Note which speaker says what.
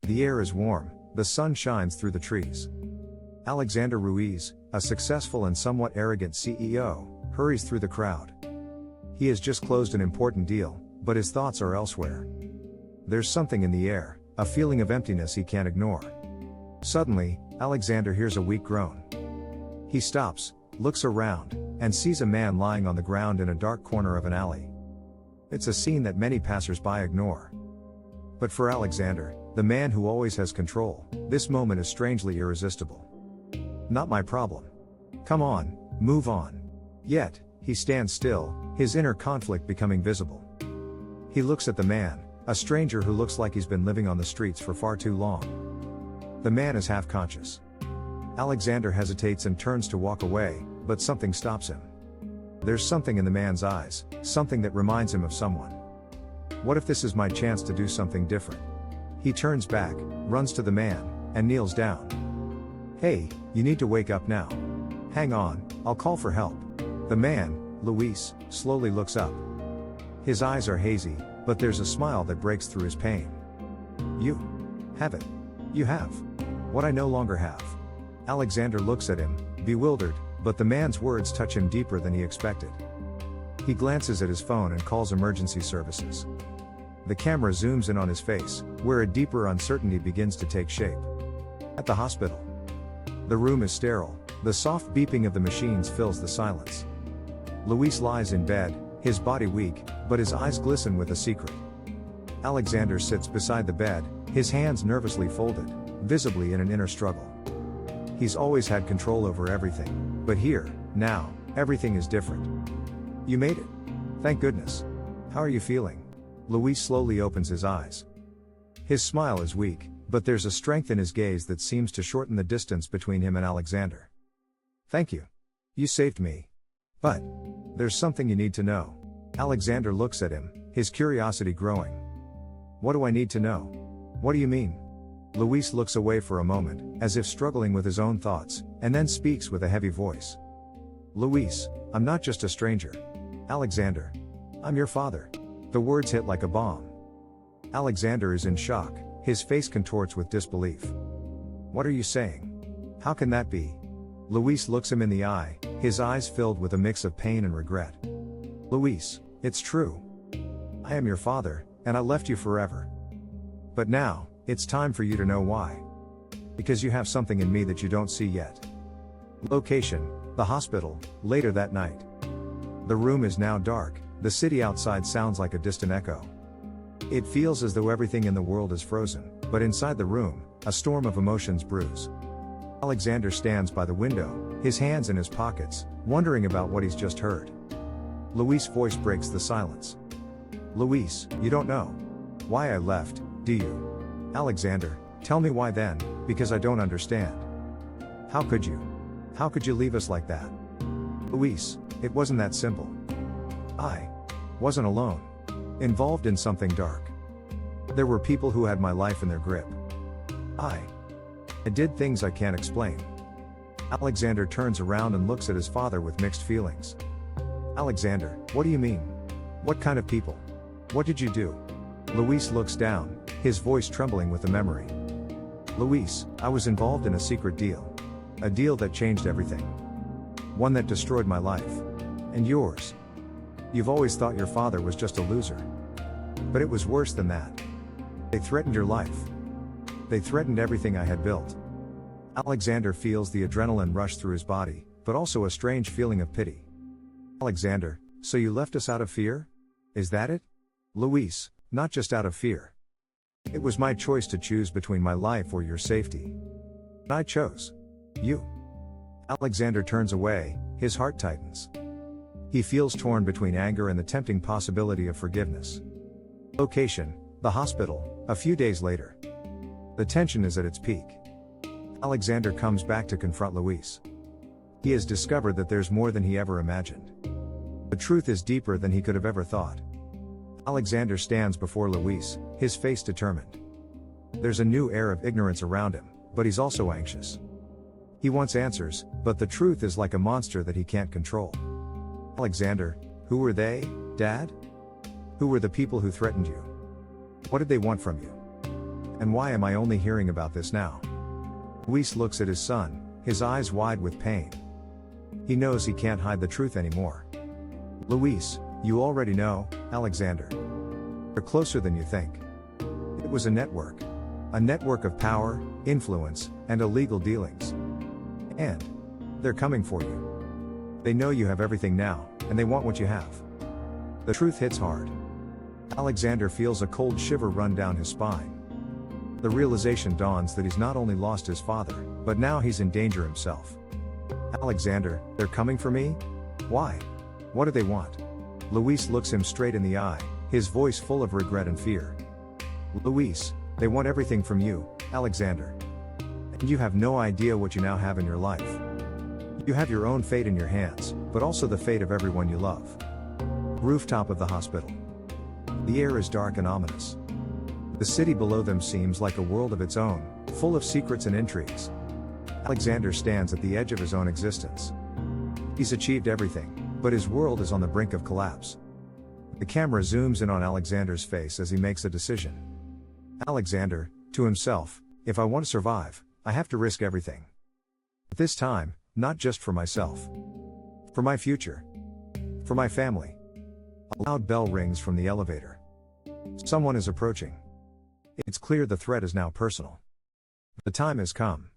Speaker 1: The air is warm, the sun shines through the trees. Alexander Ruiz, a successful and somewhat arrogant CEO, hurries through the crowd. He has just closed an important deal, but his thoughts are elsewhere. There's something in the air, a feeling of emptiness he can't ignore. Suddenly, Alexander hears a weak groan. He stops, looks around, and sees a man lying on the ground in a dark corner of an alley. It's a scene that many passers-by ignore. But for Alexander, the man who always has control, this moment is strangely irresistible. Not my problem. Come on, move on. Yet, he stands still, his inner conflict becoming visible. He looks at the man, a stranger who looks like he's been living on the streets for far too long. The man is half conscious. Alexander hesitates and turns to walk away, but something stops him. There's something in the man's eyes, something that reminds him of someone. What if this is my chance to do something different? He turns back, runs to the man, and kneels down. Hey, you need to wake up now. Hang on, I'll call for help. The man, Luis, slowly looks up. His eyes are hazy, but there's a smile that breaks through his pain. You have it. You have what I no longer have. Alexander looks at him, bewildered, but the man's words touch him deeper than he expected. He glances at his phone and calls emergency services. The camera zooms in on his face, where a deeper uncertainty begins to take shape. At the hospital. The room is sterile, the soft beeping of the machines fills the silence. Luis lies in bed, his body weak, but his eyes glisten with a secret. Alexander sits beside the bed, his hands nervously folded, visibly in an inner struggle. He's always had control over everything, but here, now, everything is different. You made it. Thank goodness. How are you feeling? Luis slowly opens his eyes. His smile is weak, but there's a strength in his gaze that seems to shorten the distance between him and Alexander. Thank you. You saved me. But there's something you need to know. Alexander looks at him, his curiosity growing. What do I need to know? What do you mean? Luis looks away for a moment, as if struggling with his own thoughts, and then speaks with a heavy voice. Luis, I'm not just a stranger. Alexander. I'm your father. The words hit like a bomb. Alexander is in shock, his face contorts with disbelief. What are you saying? How can that be? Luis looks him in the eye, his eyes filled with a mix of pain and regret. Luis, it's true. I am your father, and I left you forever. But now, it's time for you to know why. Because you have something in me that you don't see yet. Location, the hospital, later that night. The room is now dark, the city outside sounds like a distant echo. It feels as though everything in the world is frozen, but inside the room, a storm of emotions brews. Alexander stands by the window, his hands in his pockets, wondering about what he's just heard. Luis' voice breaks the silence. Luis, you don't know why I left, do you? Alexander, tell me why then, because I don't understand. How could you? How could you leave us like that? Luis, it wasn't that simple. I wasn't alone. Involved in something dark. There were people who had my life in their grip. I did things I can't explain. Alexander turns around and looks at his father with mixed feelings. Alexander, what do you mean? What kind of people? What did you do? Luis looks down, his voice trembling with a memory. Luis, I was involved in a secret deal. A deal that changed everything. One that destroyed my life. And yours. You've always thought your father was just a loser. But it was worse than that. They threatened your life. They threatened everything I had built. Alexander feels the adrenaline rush through his body, but also a strange feeling of pity. Alexander, so you left us out of fear? Is that it? Luis, not just out of fear. It was my choice to choose between my life or your safety. I chose you. Alexander turns away, his heart tightens. He feels torn between anger and the tempting possibility of forgiveness. Location, the hospital, a few days later. The tension is at its peak. Alexander comes back to confront Luis. He has discovered that there's more than he ever imagined. The truth is deeper than he could have ever thought. Alexander stands before Luis, his face determined. There's a new air of ignorance around him, but he's also anxious. He wants answers, but the truth is like a monster that he can't control. Alexander, who were they, Dad? Who were the people who threatened you? What did they want from you? And why am I only hearing about this now? Luis looks at his son, his eyes wide with pain. He knows he can't hide the truth anymore. Luis, you already know, Alexander. They're closer than you think. It was a network. A network of power, influence, and illegal dealings. And they're coming for you. They know you have everything now, and they want what you have. The truth hits hard. Alexander feels a cold shiver run down his spine. The realization dawns that he's not only lost his father, but now he's in danger himself. Alexander, they're coming for me? Why? What do they want? Luis looks him straight in the eye, his voice full of regret and fear. Luis, they want everything from you, Alexander. And you have no idea what you now have in your life. You have your own fate in your hands, but also the fate of everyone you love. Rooftop of the hospital. The air is dark and ominous. The city below them seems like a world of its own, full of secrets and intrigues. Alexander stands at the edge of his own existence. He's achieved everything, but his world is on the brink of collapse. The camera zooms in on Alexander's face as he makes a decision. Alexander, to himself, if I want to survive, I have to risk everything. But this time, not just for myself. For my future. For my family. A loud bell rings from the elevator. Someone is approaching. It's clear the threat is now personal. The time has come.